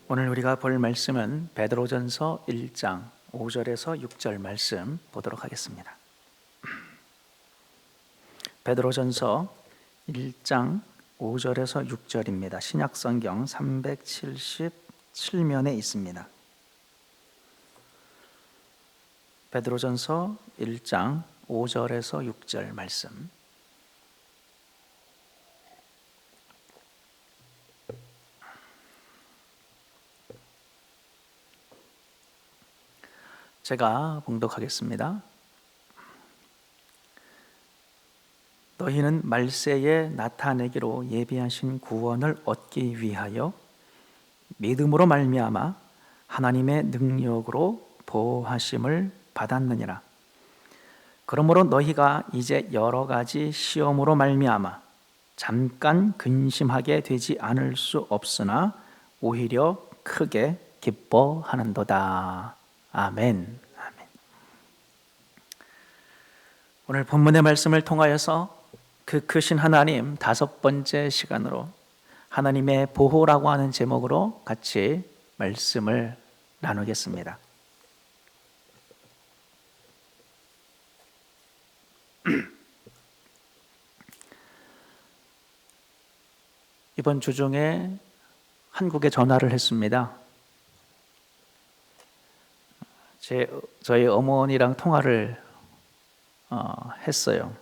오늘 우리가 볼 말씀은 베드로전서 1장 5절에서 6절 말씀 보도록 하겠습니다. 베드로전서 1장 5절에서 6절입니다. 신약성경 377면에 있습니다. 베드로전서 1장 5절에서 6절 말씀. 제가 봉독하겠습니다. 너희는 말세에 나타내기로 예비하신 구원을 얻기 위하여 믿음으로 말미암아 하나님의 능력으로 보호하심을 받았느니라. 그러므로 너희가 이제 여러 가지 시험으로 말미암아 잠깐 근심하게 되지 않을 수 없으나 오히려 크게 기뻐하는도다. 아멘. 아멘. 오늘 본문의 말씀을 통하여서 그 크신 하나님 5번째 시간으로 하나님의 보호라고 하는 제목으로 같이 말씀을 나누겠습니다. 이번 주 중에 한국에 전화를 했습니다. 저희 어머니랑 통화를 했어요.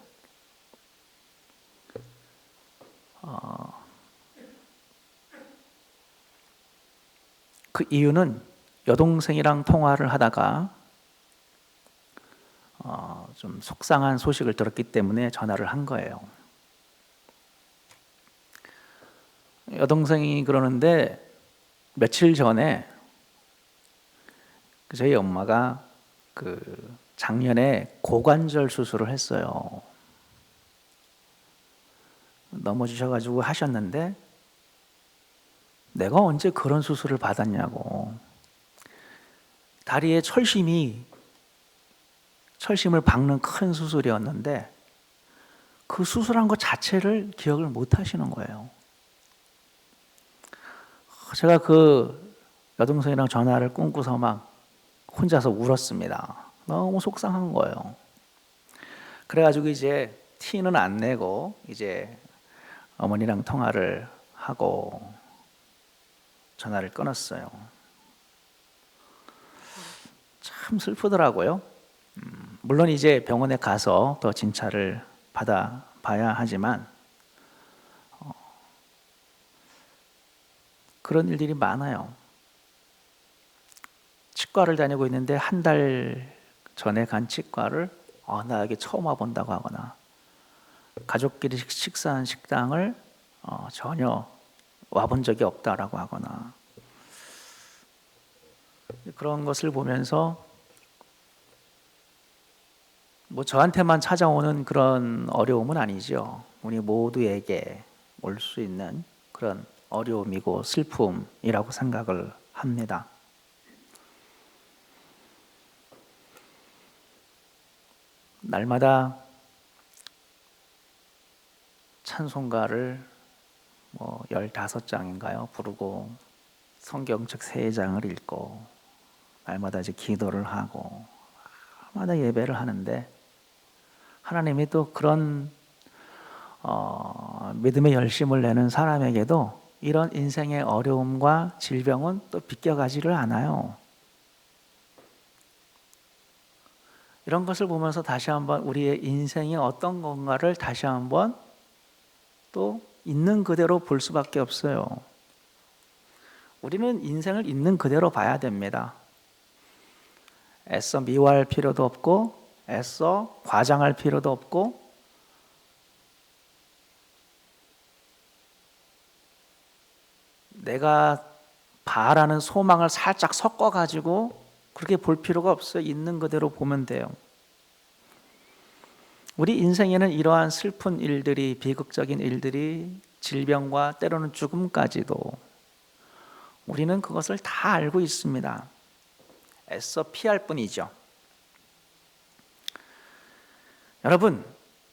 그 이유는 여동생이랑 통화를 하다가 좀 속상한 소식을 들었기 때문에 전화를 한 거예요. 여동생이 그러는데 며칠 전에 저희 엄마가 작년에 고관절 수술을 했어요. 넘어지셔가지고 하셨는데 내가 언제 그런 수술을 받았냐고. 다리에 철심을 박는 큰 수술이었는데 그 수술한 것 자체를 기억을 못 하시는 거예요. 제가 그 여동생이랑 전화를 끊고서 막 혼자서 울었습니다. 너무 속상한 거예요. 그래가지고 이제 티는 안 내고 이제 어머니랑 통화를 하고 전화를 끊었어요. 참 슬프더라고요. 물론 이제 병원에 가서 더 진찰을 받아봐야 하지만 그런 일들이 많아요. 치과를 다니고 있는데 한 달 전에 간 치과를 나 여기 처음 와본다고 하거나 가족끼리 식사한 식당을 전혀 와본 적이 없다라고 하거나 그런 것을 보면서 뭐 저한테만 찾아오는 그런 어려움은 아니죠. 우리 모두에게 올 수 있는 그런 어려움이고 슬픔이라고 생각을 합니다. 날마다 찬송가를 15장인가요? 부르고 성경책 3장을 읽고 날마다 이제 기도를 하고 날마다 예배를 하는데 하나님이 또 그런 믿음의 열심을 내는 사람에게도 이런 인생의 어려움과 질병은 또 비껴가지를 않아요. 이런 것을 보면서 다시 한번 우리의 인생이 어떤 건가를 다시 한번 또 있는 그대로 볼 수밖에 없어요. 우리는 인생을 있는 그대로 봐야 됩니다. 애써 미워할 필요도 없고 애써 과장할 필요도 없고 내가 바라는 소망을 살짝 섞어가지고 그렇게 볼 필요가 없어요. 있는 그대로 보면 돼요. 우리 인생에는 이러한 슬픈 일들이, 비극적인 일들이, 질병과 때로는 죽음까지도 우리는 그것을 다 알고 있습니다. 애써 피할 뿐이죠. 여러분,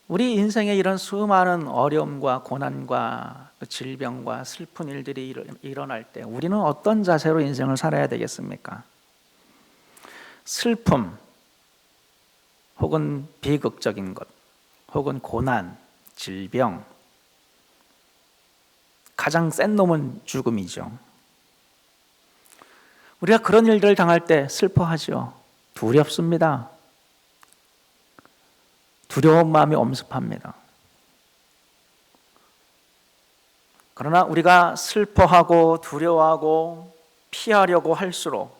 우리 인생에 이런 수많은 어려움과 고난과 질병과 슬픈 일들이 일어날 때 우리는 어떤 자세로 인생을 살아야 되겠습니까? 슬픔, 혹은 비극적인 것, 혹은 고난, 질병, 가장 센 놈은 죽음이죠. 우리가 그런 일들을 당할 때 슬퍼하죠. 두렵습니다. 두려운 마음이 엄습합니다. 그러나 우리가 슬퍼하고 두려워하고 피하려고 할수록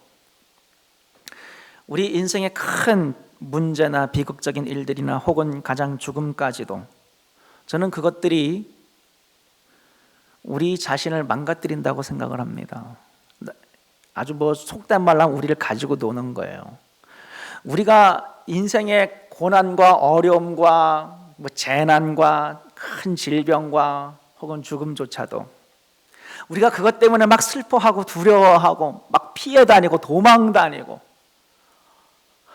우리 인생의 큰 문제나 비극적인 일들이나 혹은 가장 죽음까지도 저는 그것들이 우리 자신을 망가뜨린다고 생각을 합니다. 아주 속된 말로 하면 우리를 가지고 노는 거예요. 우리가 인생의 고난과 어려움과 재난과 큰 질병과 혹은 죽음조차도 우리가 그것 때문에 막 슬퍼하고 두려워하고 막 피해 다니고 도망 다니고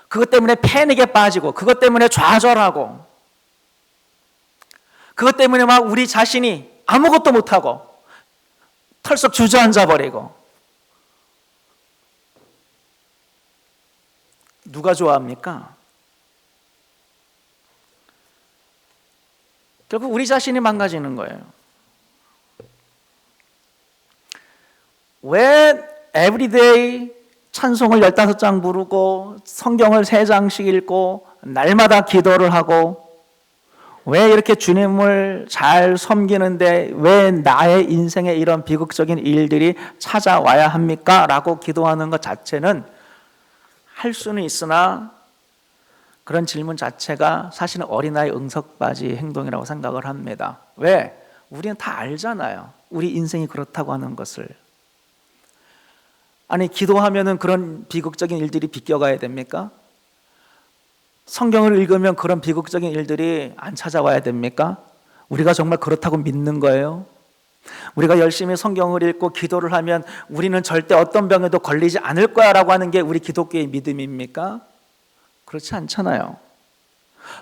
그것 때문에 패닉에 빠지고 그것 때문에 좌절하고 그것 때문에 막 우리 자신이 아무것도 못하고 털썩 주저앉아 버리고 누가 좋아합니까? 결국 우리 자신이 망가지는 거예요. 왜 에브리데이 찬송을 15장 부르고 성경을 3장씩 읽고 날마다 기도를 하고 왜 이렇게 주님을 잘 섬기는데 왜 나의 인생에 이런 비극적인 일들이 찾아와야 합니까? 라고 기도하는 것 자체는 할 수는 있으나 그런 질문 자체가 사실은 어린아이 응석바지 행동이라고 생각을 합니다. 왜? 우리는 다 알잖아요. 우리 인생이 그렇다고 하는 것을. 아니, 기도하면은 그런 비극적인 일들이 비껴가야 됩니까? 성경을 읽으면 그런 비극적인 일들이 안 찾아와야 됩니까? 우리가 정말 그렇다고 믿는 거예요? 우리가 열심히 성경을 읽고 기도를 하면 우리는 절대 어떤 병에도 걸리지 않을 거야 라고 하는 게 우리 기독교의 믿음입니까? 그렇지 않잖아요.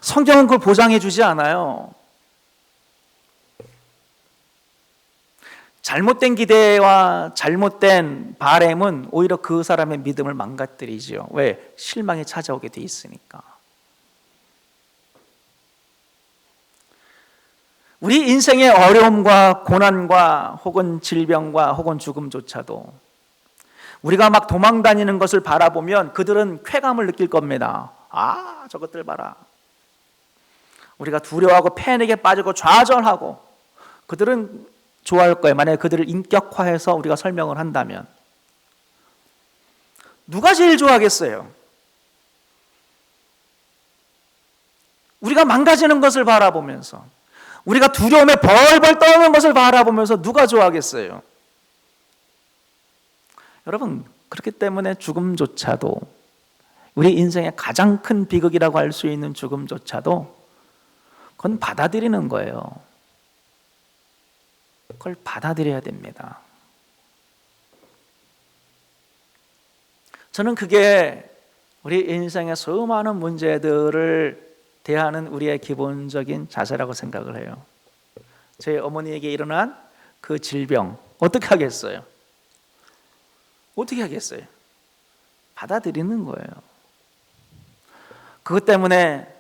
성경은 그걸 보장해 주지 않아요. 잘못된 기대와 잘못된 바램은 오히려 그 사람의 믿음을 망가뜨리죠. 왜? 실망이 찾아오게 돼 있으니까. 우리 인생의 어려움과 고난과 혹은 질병과 혹은 죽음조차도 우리가 막 도망다니는 것을 바라보면 그들은 쾌감을 느낄 겁니다. 아, 저것들 봐라. 우리가 두려워하고 패닉에 빠지고 좌절하고 그들은 좋아할 거예요. 만약에 그들을 인격화해서 우리가 설명을 한다면. 누가 제일 좋아하겠어요? 우리가 망가지는 것을 바라보면서 우리가 두려움에 벌벌 떠는 것을 바라보면서 누가 좋아하겠어요? 여러분, 그렇기 때문에 죽음조차도 우리 인생의 가장 큰 비극이라고 할 수 있는 죽음조차도 그건 받아들이는 거예요. 그걸 받아들여야 됩니다. 저는 그게 우리 인생의 수많은 문제들을 대하는 우리의 기본적인 자세라고 생각을 해요. 제 어머니에게 일어난 그 질병 어떻게 하겠어요? 어떻게 하겠어요? 받아들이는 거예요. 그것 때문에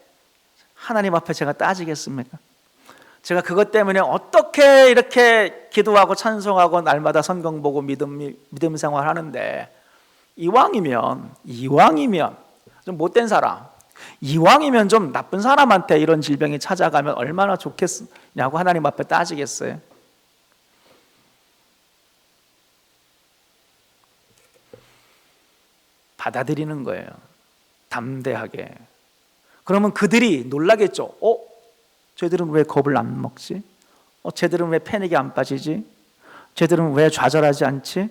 하나님 앞에 제가 따지겠습니까? 제가 그것 때문에 어떻게 이렇게 기도하고 찬송하고 날마다 성경 보고 믿음 생활하는데 이왕이면 좀 못된 사람, 이왕이면 좀 나쁜 사람한테 이런 질병이 찾아가면 얼마나 좋겠냐고 하나님 앞에 따지겠어요? 받아들이는 거예요. 담대하게. 그러면 그들이 놀라겠죠. 쟤들은 왜 겁을 안 먹지? 쟤들은 왜 패닉이 안 빠지지? 쟤들은 왜 좌절하지 않지?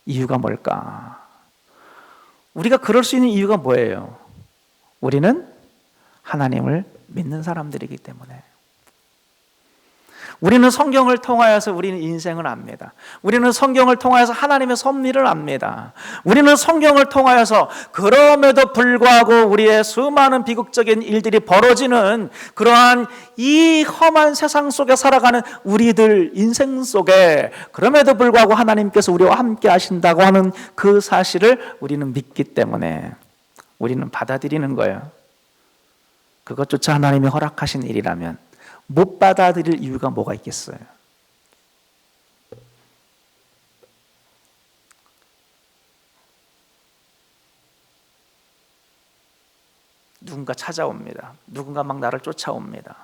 이유가 뭘까? 우리가 그럴 수 있는 이유가 뭐예요? 우리는 하나님을 믿는 사람들이기 때문에. 우리는 성경을 통하여서 우리는 인생을 압니다. 우리는 성경을 통하여서 하나님의 섭리를 압니다. 우리는 성경을 통하여서 그럼에도 불구하고 우리의 수많은 비극적인 일들이 벌어지는 그러한 이 험한 세상 속에 살아가는 우리들 인생 속에 그럼에도 불구하고 하나님께서 우리와 함께 하신다고 하는 그 사실을 우리는 믿기 때문에 우리는 받아들이는 거예요. 그것조차 하나님이 허락하신 일이라면 못 받아들일 이유가 뭐가 있겠어요? 누군가 찾아옵니다. 누군가 막 나를 쫓아옵니다.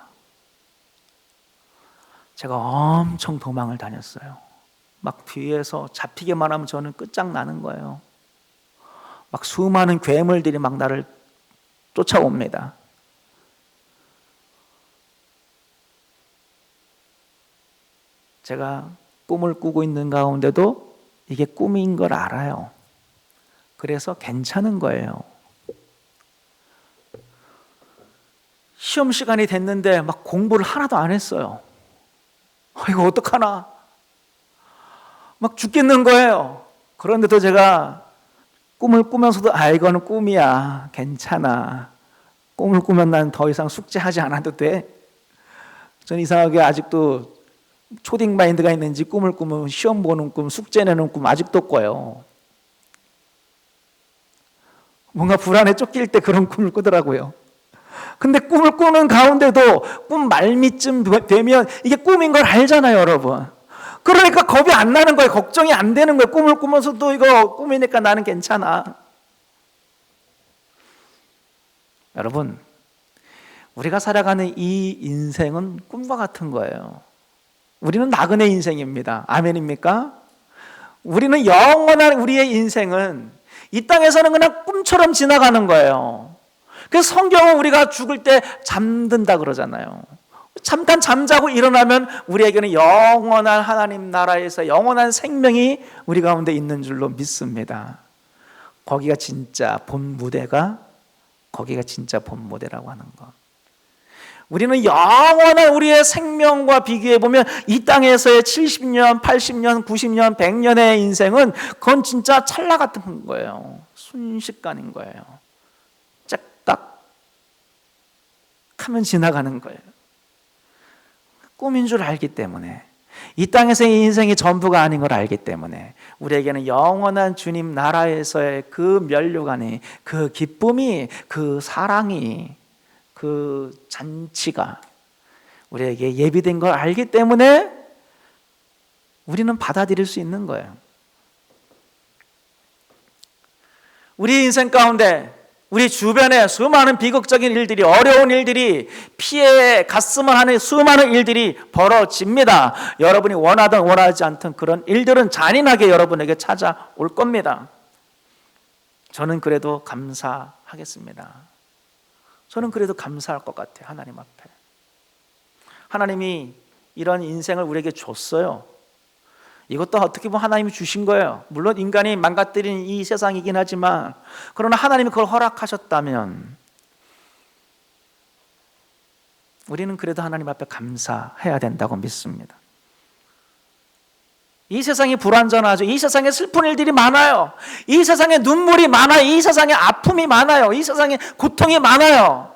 제가 엄청 도망을 다녔어요. 막 뒤에서 잡히기만 하면 저는 끝장나는 거예요. 막 수많은 괴물들이 막 나를 쫓아옵니다. 제가 꿈을 꾸고 있는 가운데도 이게 꿈인 걸 알아요. 그래서 괜찮은 거예요. 시험 시간이 됐는데 막 공부를 하나도 안 했어요. 이거 어떡하나? 막 죽겠는 거예요. 그런데도 제가 꿈을 꾸면서도 이거는 꿈이야. 괜찮아. 꿈을 꾸면 난 더 이상 숙제하지 않아도 돼. 전 이상하게 아직도 초딩 마인드가 있는지 꿈을 꾸면 시험 보는 꿈, 숙제 내는 꿈 아직도 꿔요. 뭔가 불안에 쫓길 때 그런 꿈을 꾸더라고요. 근데 꿈을 꾸는 가운데도 꿈 말미쯤 되면 이게 꿈인 걸 알잖아요, 여러분. 그러니까 겁이 안 나는 거예요. 걱정이 안 되는 거예요. 꿈을 꾸면서도 이거 꿈이니까 나는 괜찮아. 여러분, 우리가 살아가는 이 인생은 꿈과 같은 거예요. 우리는 나그네 인생입니다. 아멘입니까? 우리는 영원한 우리의 인생은 이 땅에서는 그냥 꿈처럼 지나가는 거예요. 그래서 성경은 우리가 죽을 때 잠든다 그러잖아요. 잠깐 잠자고 일어나면 우리에게는 영원한 하나님 나라에서 영원한 생명이 우리 가운데 있는 줄로 믿습니다. 거기가 진짜 본 무대라고 하는 것. 우리는 영원한 우리의 생명과 비교해 보면 이 땅에서의 70년, 80년, 90년, 100년의 인생은 그건 진짜 찰나 같은 거예요. 순식간인 거예요. 짝딱 하면 지나가는 거예요. 꿈인 줄 알기 때문에, 이 땅에서의 인생이 전부가 아닌 걸 알기 때문에 우리에게는 영원한 주님 나라에서의 그 면류관이, 그 기쁨이, 그 사랑이, 그 잔치가 우리에게 예비된 걸 알기 때문에 우리는 받아들일 수 있는 거예요. 우리 인생 가운데 우리 주변에 수많은 비극적인 일들이, 어려운 일들이, 피해 갔으면 하는 수많은 일들이 벌어집니다. 여러분이 원하든 원하지 않든 그런 일들은 잔인하게 여러분에게 찾아올 겁니다. 저는 그래도 감사하겠습니다. 저는 그래도 감사할 것 같아요. 하나님 앞에. 하나님이 이런 인생을 우리에게 줬어요. 이것도 어떻게 보면 하나님이 주신 거예요. 물론 인간이 망가뜨린 이 세상이긴 하지만, 그러나 하나님이 그걸 허락하셨다면 우리는 그래도 하나님 앞에 감사해야 된다고 믿습니다. 이 세상이 불완전하죠. 이 세상에 슬픈 일들이 많아요. 이 세상에 눈물이 많아요. 이 세상에 아픔이 많아요. 이 세상에 고통이 많아요.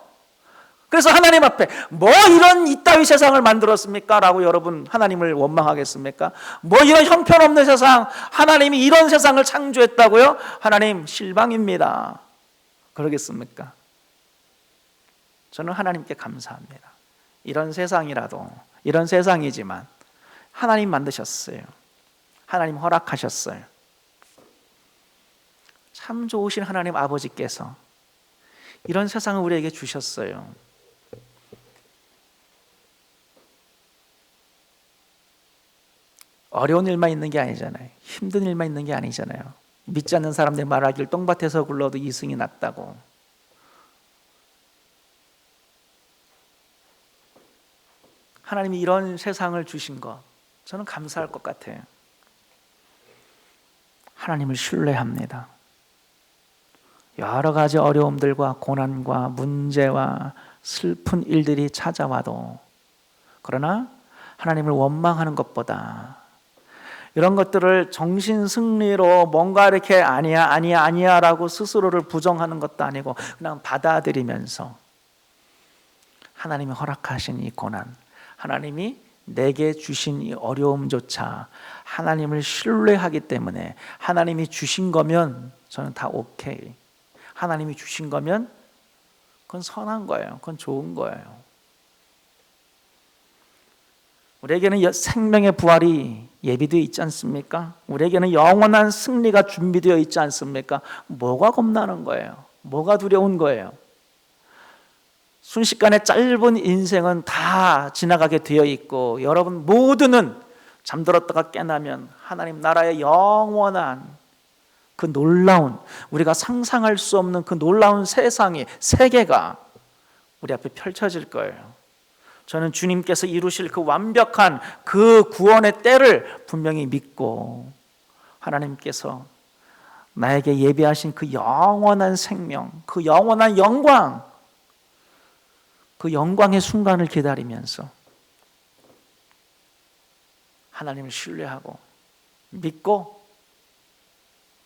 그래서 하나님 앞에 뭐 이런 이따위 세상을 만들었습니까? 라고 여러분 하나님을 원망하겠습니까? 뭐 이런 형편없는 세상, 하나님이 이런 세상을 창조했다고요? 하나님 실망입니다. 그러겠습니까? 저는 하나님께 감사합니다. 이런 세상이라도, 이런 세상이지만 하나님 만드셨어요. 하나님 허락하셨어요. 참 좋으신 하나님 아버지께서 이런 세상을 우리에게 주셨어요. 어려운 일만 있는 게 아니잖아요. 힘든 일만 있는 게 아니잖아요. 믿지 않는 사람들 말하길 똥밭에서 굴러도 이승이 낫다고. 하나님이 이런 세상을 주신 것, 저는 감사할 것 같아요. 하나님을 신뢰합니다. 여러 가지 어려움들과 고난과 문제와 슬픈 일들이 찾아와도, 그러나 하나님을 원망하는 것보다 이런 것들을 정신 승리로 뭔가 이렇게 아니야 라고 스스로를 부정하는 것도 아니고 그냥 받아들이면서 하나님이 허락하신 이 고난, 하나님이 내게 주신 이 어려움조차 하나님을 신뢰하기 때문에 하나님이 주신 거면 저는 다 오케이. 하나님이 주신 거면 그건 선한 거예요. 그건 좋은 거예요. 우리에게는 생명의 부활이 예비되어 있지 않습니까? 우리에게는 영원한 승리가 준비되어 있지 않습니까? 뭐가 겁나는 거예요? 뭐가 두려운 거예요? 순식간에 짧은 인생은 다 지나가게 되어 있고 여러분 모두는 잠들었다가 깨나면 하나님 나라의 영원한 그 놀라운, 우리가 상상할 수 없는 그 놀라운 세계가 우리 앞에 펼쳐질 거예요. 저는 주님께서 이루실 그 완벽한 그 구원의 때를 분명히 믿고 하나님께서 나에게 예비하신 그 영원한 생명, 그 영원한 영광, 그 영광의 순간을 기다리면서 하나님을 신뢰하고 믿고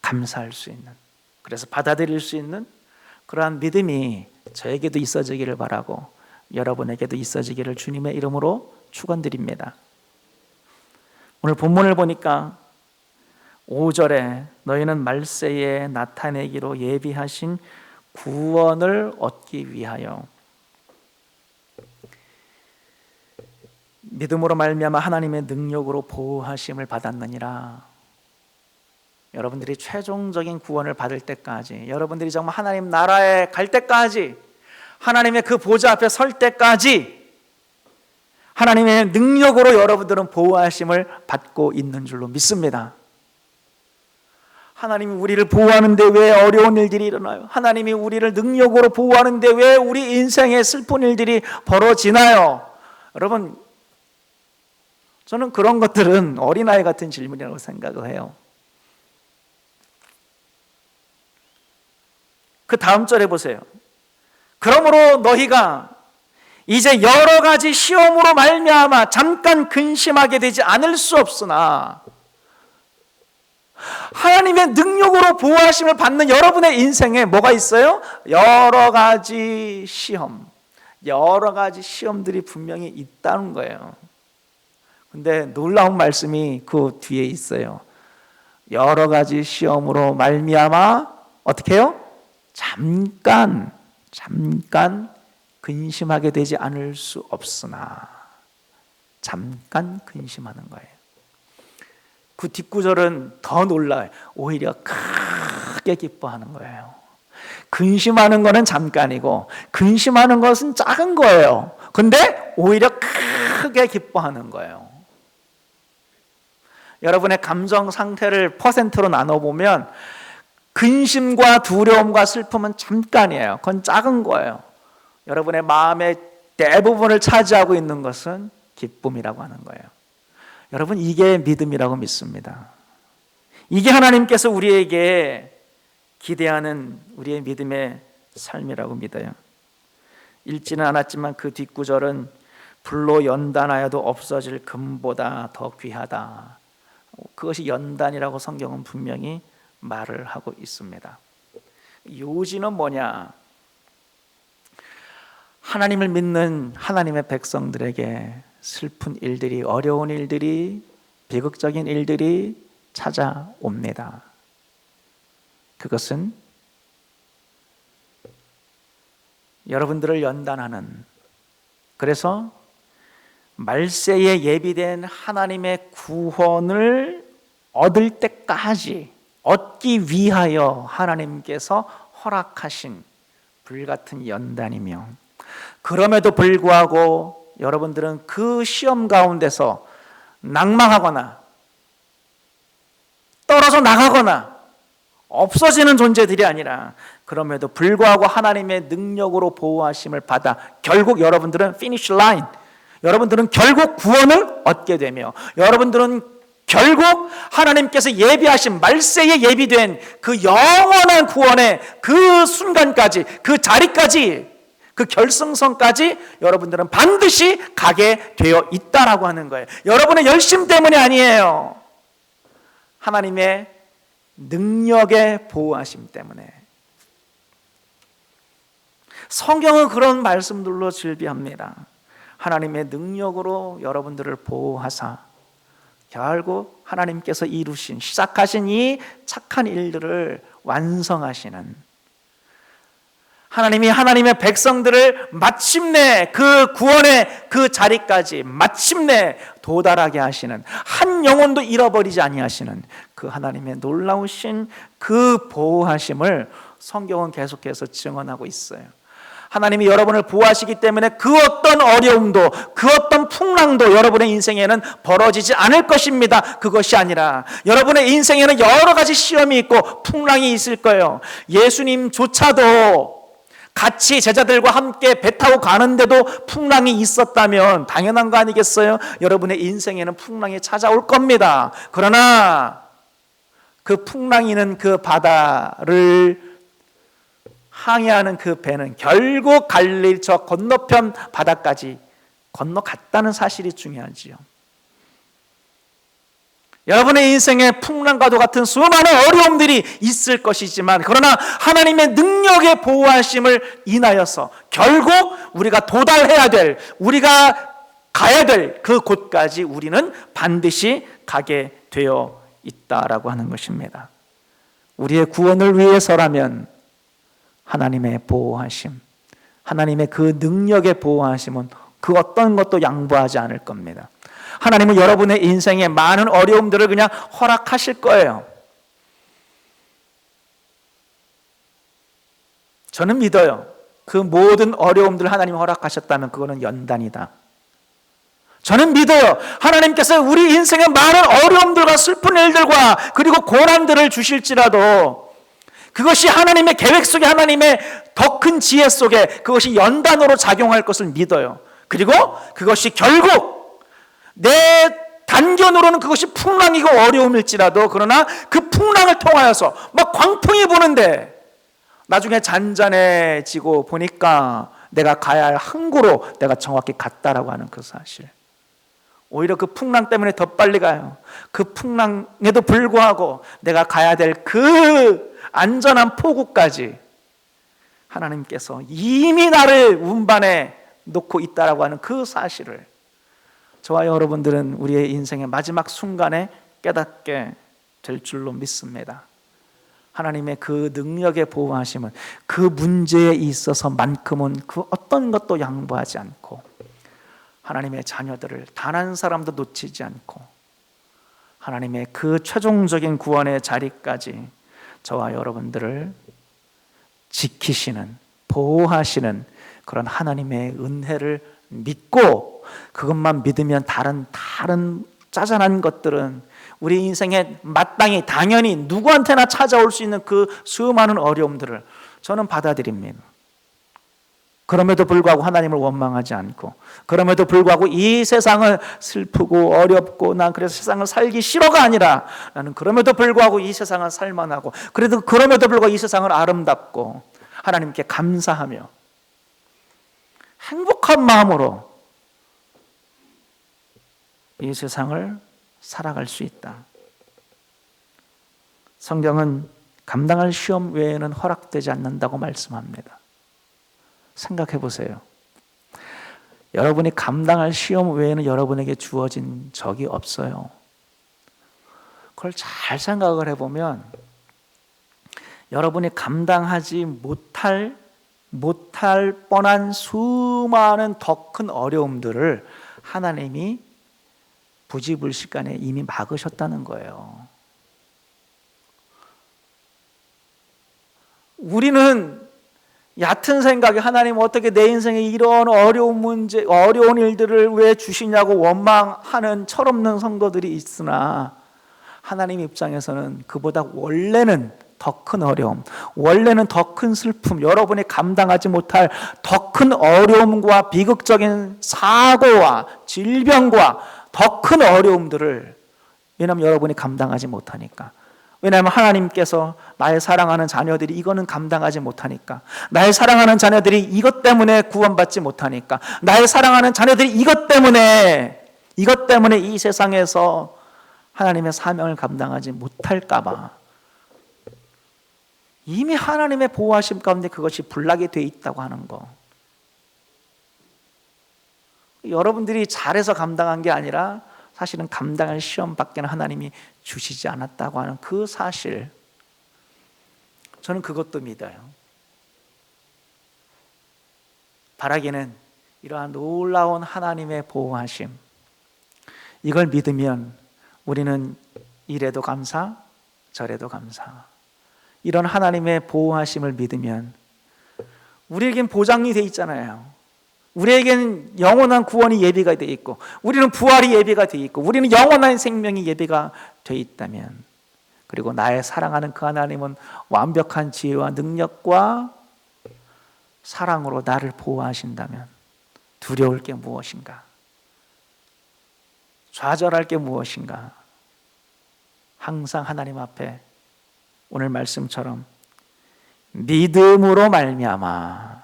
감사할 수 있는, 그래서 받아들일 수 있는 그러한 믿음이 저에게도 있어지기를 바라고 여러분에게도 있어지기를 주님의 이름으로 축원드립니다. 오늘 본문을 보니까 5절에 너희는 말세에 나타내기로 예비하신 구원을 얻기 위하여 믿음으로 말미암아 하나님의 능력으로 보호하심을 받았느니라. 여러분들이 최종적인 구원을 받을 때까지, 여러분들이 정말 하나님 나라에 갈 때까지, 하나님의 그 보좌 앞에 설 때까지 하나님의 능력으로 여러분들은 보호하심을 받고 있는 줄로 믿습니다. 하나님이 우리를 보호하는데 왜 어려운 일들이 일어나요? 하나님이 우리를 능력으로 보호하는데 왜 우리 인생에 슬픈 일들이 벌어지나요? 여러분, 저는 그런 것들은 어린아이 같은 질문이라고 생각을 해요. 그 다음 절에 보세요. 그러므로 너희가 이제 여러 가지 시험으로 말미암아 잠깐 근심하게 되지 않을 수 없으나 하나님의 능력으로 보호하심을 받는 여러분의 인생에 뭐가 있어요? 여러 가지 시험, 여러 가지 시험들이 분명히 있다는 거예요. 근데 놀라운 말씀이 그 뒤에 있어요. 여러 가지 시험으로 말미암아 어떻게 해요? 잠깐 근심하게 되지 않을 수 없으나, 잠깐 근심하는 거예요. 그 뒷구절은 더 놀라요. 오히려 크게 기뻐하는 거예요. 근심하는 거는 잠깐이고 근심하는 것은 작은 거예요. 근데 오히려 크게 기뻐하는 거예요. 여러분의 감정 상태를 퍼센트로 나눠보면 근심과 두려움과 슬픔은 잠깐이에요. 그건 작은 거예요. 여러분의 마음의 대부분을 차지하고 있는 것은 기쁨이라고 하는 거예요. 여러분, 이게 믿음이라고 믿습니다. 이게 하나님께서 우리에게 기대하는 우리의 믿음의 삶이라고 믿어요. 읽지는 않았지만 그 뒷구절은 불로 연단하여도 없어질 금보다 더 귀하다. 그것이 연단이라고 성경은 분명히 말을 하고 있습니다. 요지는 뭐냐? 하나님을 믿는 하나님의 백성들에게 슬픈 일들이, 어려운 일들이, 비극적인 일들이 찾아옵니다. 그것은 여러분들을 연단하는, 그래서 말세에 예비된 하나님의 구원을 얻을 때까지, 얻기 위하여 하나님께서 허락하신 불같은 연단이며, 그럼에도 불구하고 여러분들은 그 시험 가운데서 낭망하거나 떨어져 나가거나 없어지는 존재들이 아니라, 그럼에도 불구하고 하나님의 능력으로 보호하심을 받아 결국 여러분들은 피니시 라인, 여러분들은 결국 구원을 얻게 되며, 여러분들은 결국 하나님께서 예비하신 말세에 예비된 그 영원한 구원의 그 순간까지, 그 자리까지 그 결승선까지 여러분들은 반드시 가게 되어 있다라고 하는 거예요. 여러분의 열심 때문이 아니에요. 하나님의 능력의 보호하심 때문에. 성경은 그런 말씀들로 즐비합니다. 하나님의 능력으로 여러분들을 보호하사 결국 하나님께서 이루신, 시작하신 이 착한 일들을 완성하시는, 하나님이 하나님의 백성들을 마침내 그 구원의 그 자리까지 마침내 도달하게 하시는, 한 영혼도 잃어버리지 아니하시는 그 하나님의 놀라우신 그 보호하심을 성경은 계속해서 증언하고 있어요. 하나님이 여러분을 보호하시기 때문에 그 어떤 어려움도, 그 어떤 풍랑도 여러분의 인생에는 벌어지지 않을 것입니다. 그것이 아니라 여러분의 인생에는 여러 가지 시험이 있고 풍랑이 있을 거예요. 예수님조차도 같이 제자들과 함께 배 타고 가는데도 풍랑이 있었다면 당연한 거 아니겠어요? 여러분의 인생에는 풍랑이 찾아올 겁니다. 그러나 그 풍랑이 있는 그 바다를 항해하는 그 배는 결국 갈릴 저 건너편 바다까지 건너갔다는 사실이 중요하지요. 여러분의 인생에 풍랑과도 같은 수많은 어려움들이 있을 것이지만, 그러나 하나님의 능력의 보호하심을 인하여서 결국 우리가 도달해야 될, 우리가 가야 될 그 곳까지 우리는 반드시 가게 되어 있다라고 하는 것입니다. 우리의 구원을 위해서라면 하나님의 보호하심, 하나님의 그 능력의 보호하심은 그 어떤 것도 양보하지 않을 겁니다. 하나님은 여러분의 인생에 많은 어려움들을 그냥 허락하실 거예요. 저는 믿어요. 그 모든 어려움들을 하나님이 허락하셨다면 그거는 연단이다. 저는 믿어요. 하나님께서 우리 인생에 많은 어려움들과 슬픈 일들과 그리고 고난들을 주실지라도 그것이 하나님의 계획 속에, 하나님의 더 큰 지혜 속에 그것이 연단으로 작용할 것을 믿어요. 그리고 그것이 결국 내 단견으로는 그것이 풍랑이고 어려움일지라도, 그러나 그 풍랑을 통하여서 막 광풍이 부는데 나중에 잔잔해지고 보니까 내가 가야 할 항구로 내가 정확히 갔다라고 하는 그 사실, 오히려 그 풍랑 때문에 더 빨리 가요. 그 풍랑에도 불구하고 내가 가야 될 그 안전한 포구까지 하나님께서 이미 나를 운반에 놓고 있다라고 하는 그 사실을 저와 여러분들은 우리의 인생의 마지막 순간에 깨닫게 될 줄로 믿습니다. 하나님의 그 능력의 보호하심은 그 문제에 있어서만큼은 그 어떤 것도 양보하지 않고 하나님의 자녀들을 단 한 사람도 놓치지 않고 하나님의 그 최종적인 구원의 자리까지 저와 여러분들을 지키시는, 보호하시는 그런 하나님의 은혜를 믿고, 그것만 믿으면 다른 짜잔한 것들은 우리 인생에 마땅히 당연히 누구한테나 찾아올 수 있는 그 수많은 어려움들을 저는 받아들입니다. 그럼에도 불구하고 하나님을 원망하지 않고, 그럼에도 불구하고 이 세상을 슬프고 어렵고 난 그래서 세상을 살기 싫어가 아니라, 나는 그럼에도 불구하고 이 세상을 살만하고, 그럼에도 불구하고 이 세상을 아름답고 하나님께 감사하며 행복한 마음으로 이 세상을 살아갈 수 있다. 성경은 감당할 시험 외에는 허락되지 않는다고 말씀합니다. 생각해 보세요. 여러분이 감당할 시험 외에는 여러분에게 주어진 적이 없어요. 그걸 잘 생각을 해보면 여러분이 감당하지 못할 뻔한 수많은 더 큰 어려움들을 하나님이 부지불식간에 이미 막으셨다는 거예요. 우리는 얕은 생각에 하나님 어떻게 내 인생에 이런 어려운 문제, 어려운 일들을 왜 주시냐고 원망하는 철없는 성도들이 있으나, 하나님 입장에서는 그보다 원래는 더 큰 어려움, 원래는 더 큰 슬픔, 여러분이 감당하지 못할 더 큰 어려움과 비극적인 사고와 질병과 더 큰 어려움들을, 왜냐하면 여러분이 감당하지 못하니까 왜냐하면 하나님께서 나의 사랑하는 자녀들이 이거는 감당하지 못하니까, 나의 사랑하는 자녀들이 이것 때문에 구원받지 못하니까, 나의 사랑하는 자녀들이 이것 때문에 이 세상에서 하나님의 사명을 감당하지 못할까 봐 이미 하나님의 보호하심 가운데 그것이 불나게 돼 있다고 하는 거. 여러분들이 잘해서 감당한 게 아니라 사실은 감당할 시험 밖에는 하나님이 주시지 않았다고 하는 그 사실, 저는 그것도 믿어요. 바라기는 이러한 놀라운 하나님의 보호하심, 이걸 믿으면 우리는 이래도 감사, 저래도 감사. 이런 하나님의 보호하심을 믿으면 우리에겐 보장이 돼 있잖아요. 우리에겐 영원한 구원이 예비가 돼 있고, 우리는 부활이 예비가 돼 있고, 우리는 영원한 생명이 예비가 돼 있다면, 그리고 나의 사랑하는 그 하나님은 완벽한 지혜와 능력과 사랑으로 나를 보호하신다면 두려울 게 무엇인가? 좌절할 게 무엇인가? 항상 하나님 앞에 오늘 말씀처럼 믿음으로 말미암아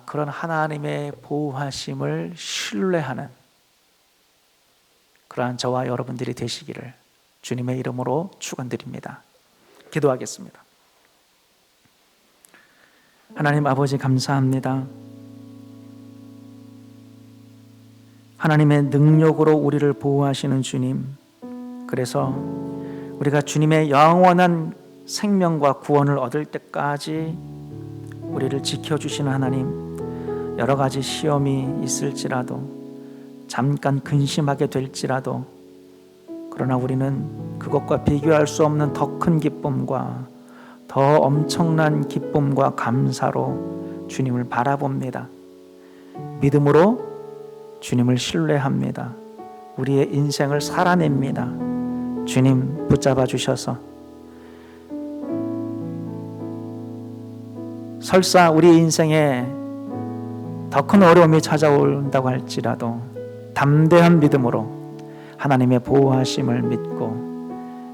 그런 하나님의 보호하심을 신뢰하는 그러한 저와 여러분들이 되시기를 주님의 이름으로 축원드립니다. 기도하겠습니다. 하나님 아버지, 감사합니다. 하나님의 능력으로 우리를 보호하시는 주님, 그래서 우리가 주님의 영원한 생명과 구원을 얻을 때까지 우리를 지켜주시는 하나님, 여러 가지 시험이 있을지라도, 잠깐 근심하게 될지라도, 그러나 우리는 그것과 비교할 수 없는 더 큰 기쁨과 더 엄청난 기쁨과 감사로 주님을 바라봅니다. 믿음으로 주님을 신뢰합니다. 우리의 인생을 살아냅니다. 주님 붙잡아 주셔서 설사 우리 인생에 더 큰 어려움이 찾아온다고 할지라도 담대한 믿음으로 하나님의 보호하심을 믿고,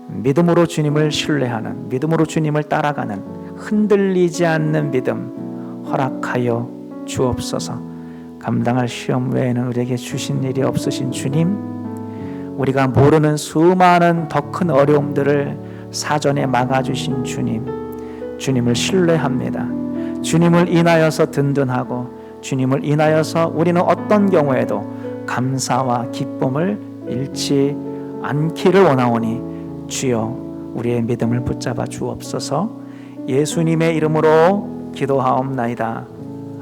믿음으로 주님을 신뢰하는, 믿음으로 주님을 따라가는 흔들리지 않는 믿음 허락하여 주옵소서. 감당할 시험 외에는 우리에게 주신 일이 없으신 주님, 우리가 모르는 수많은 더 큰 어려움들을 사전에 막아주신 주님, 주님을 신뢰합니다. 주님을 인하여서 든든하고, 주님을 인하여서 우리는 어떤 경우에도 감사와 기쁨을 잃지 않기를 원하오니 주여 우리의 믿음을 붙잡아 주옵소서. 예수님의 이름으로 기도하옵나이다.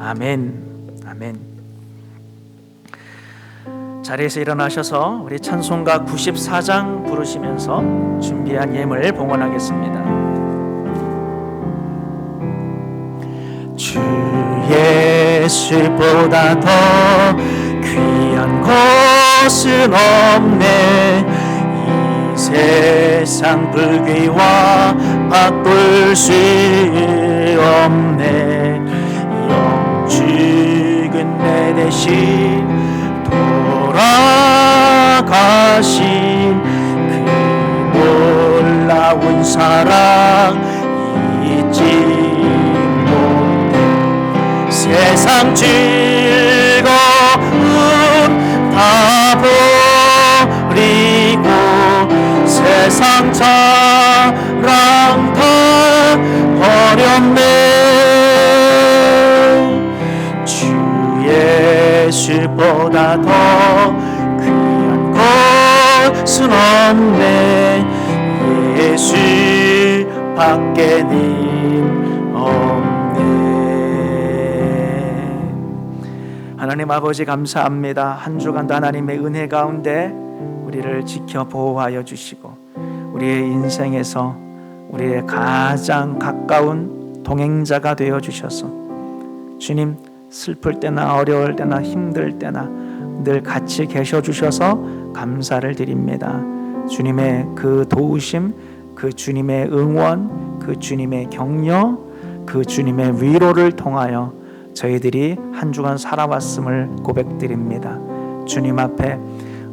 아멘. 아멘. 자리에서 일어나셔서 우리 찬송가 94장 부르시면서 준비한 예물 봉헌하겠습니다. 주 예수보다 더 귀한 것은 없네. 이 세상 불귀와 바꿀 수 없네. 영죽은 내 대신 돌아가신 그 놀라운 사랑 잊지 못해. 세상 즐거움 다 버리고, 세상 자랑 다 버렸네. 주 예수보다 더 귀한 것은 없네. 예수 밖에는 없네. 하나님 아버지, 감사합니다. 한 주간도 하나님의 은혜 가운데 우리를 지켜 보호하여 주시고, 우리의 인생에서 우리의 가장 가까운 동행자가 되어 주셔서 주님, 슬플 때나 어려울 때나 힘들 때나 늘 같이 계셔 주셔서 감사를 드립니다. 주님의 그 도우심, 그 주님의 응원, 그 주님의 격려, 그 주님의 위로를 통하여 저희들이 한 주간 살아왔음을 고백드립니다. 주님 앞에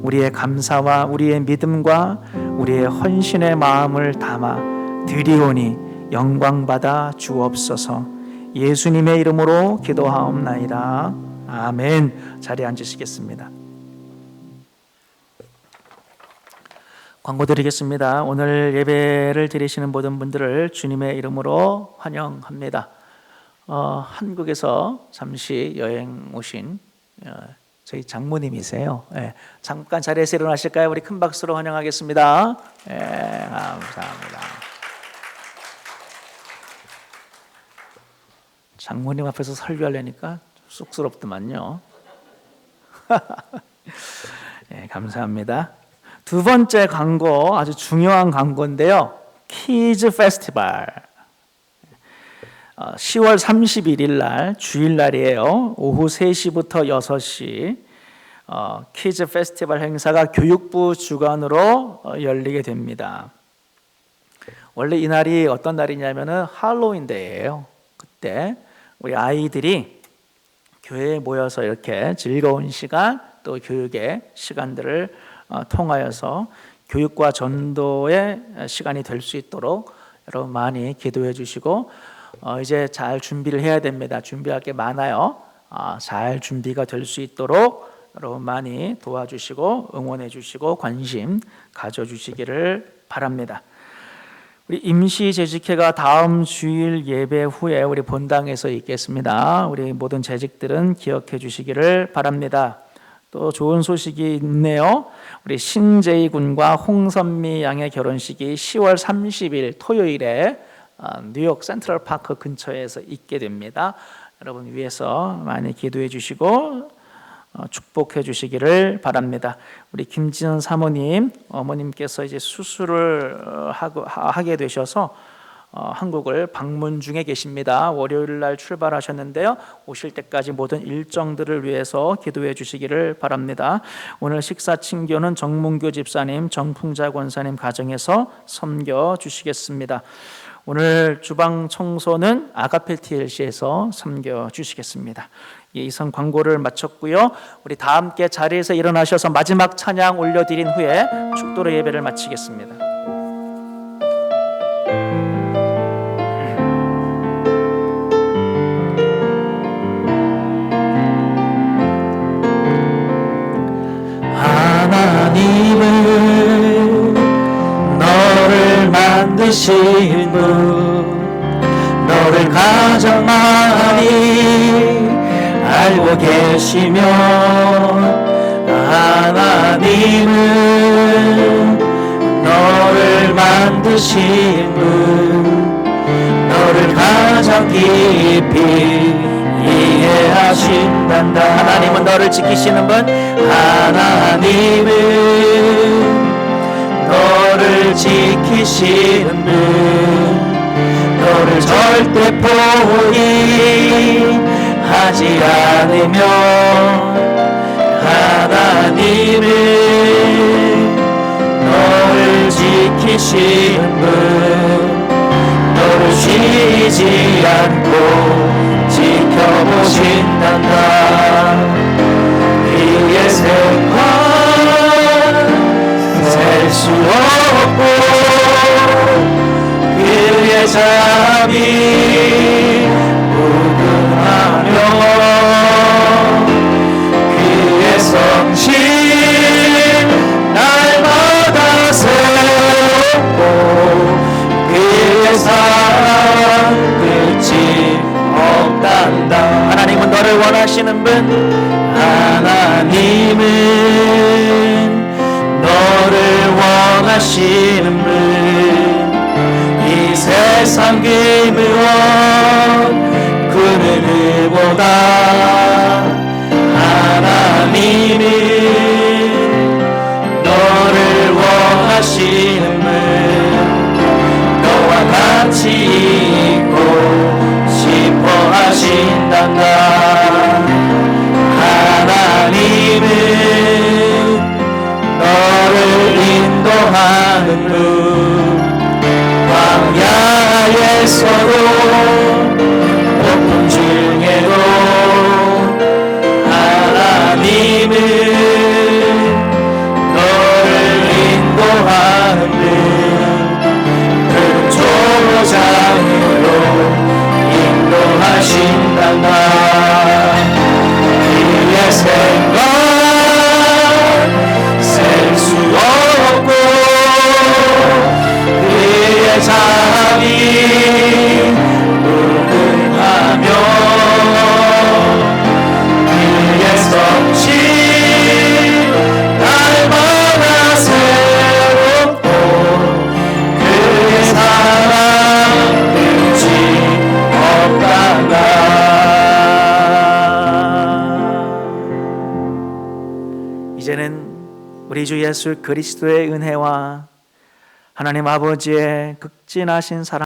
우리의 감사와 우리의 믿음과 우리의 헌신의 마음을 담아 드리오니 영광받아 주옵소서. 예수님의 이름으로 기도하옵나이다. 아멘. 자리에 앉으시겠습니다. 광고 드리겠습니다. 오늘 예배를 드리시는 모든 분들을 주님의 이름으로 환영합니다. 한국에서 잠시 여행 오신 저희 장모님이세요. 잠깐 자리에서 일어나실까요? 우리 큰 박수로 환영하겠습니다. 감사합니다. 장모님 앞에서 설교하려니까 쑥스럽더만요. 감사합니다. 두 번째 광고, 아주 중요한 광고인데요. 키즈 페스티벌 10월 31일 날 주일날이에요. 오후 3시부터 6시 키즈 페스티벌 행사가 교육부 주관으로 열리게 됩니다. 원래 이 날이 어떤 날이냐면은 할로윈데이예요. 그때 우리 아이들이 교회에 모여서 이렇게 즐거운 시간 또 교육의 시간들을 통하여서 교육과 전도의 시간이 될 수 있도록 여러분 많이 기도해 주시고 이제 잘 준비를 해야 됩니다. 준비할 게 많아요. 잘 준비가 될 수 있도록 여러분 많이 도와주시고 응원해 주시고 관심 가져주시기를 바랍니다. 우리 임시 재직회가 다음 주일 예배 후에 우리 본당에서 있겠습니다. 우리 모든 재직들은 기억해 주시기를 바랍니다. 또 좋은 소식이 있네요. 우리 신재희 군과 홍선미 양의 결혼식이 10월 30일 토요일에 뉴욕 센트럴 파크 근처에서 있게 됩니다. 여러분 위해서 많이 기도해 주시고 축복해 주시기를 바랍니다. 우리 김지은 사모님, 어머님께서 이제 수술을 하게 되셔서 한국을 방문 중에 계십니다. 월요일 날 출발하셨는데요. 오실 때까지 모든 일정들을 위해서 기도해 주시기를 바랍니다. 오늘 식사 친교는 정문교 집사님, 정풍자 권사님 가정에서 섬겨 주시겠습니다. 오늘 주방 청소는 아가페 TLC에서 섬겨 주시겠습니다. 이상 광고를 마쳤고요. 우리 다 함께 자리에서 일어나셔서 마지막 찬양 올려드린 후에 축도로 예배를 마치겠습니다. 하나님은 너를 만드신 분, 너를 가장 많이 알고 계시며, 하나님은 너를 만드신 분, 너를 가장 깊이 이해하신단다. 하나님은 너를 지키시는 분, 하나님은 너를 지키시는 분, 너를 절대 포기하지 않으며, 하나님은 너를 지키시는 분, 너를 쉬지 않고 지켜보신단다. 그의 생활 셀 수 없고, 그의 잠이 무궁하며, 그의 성실 날마다 새롭고, 그의 사랑 끝이 없단다. 하나님은 너를 원하시는 분, 하나님은 너를 원하시는 분, 이 세상 그 무엇 그 누구보다 하나님은 너를 원하시는 분, 너와 같이 있고 싶어 하신단다. 하나님은 너를 인도하는 분, 광야에서도 폭풍 중에도 이제는 우리 주 예수 그리스도의 은혜와 하나님 아버지의 극진하신 사랑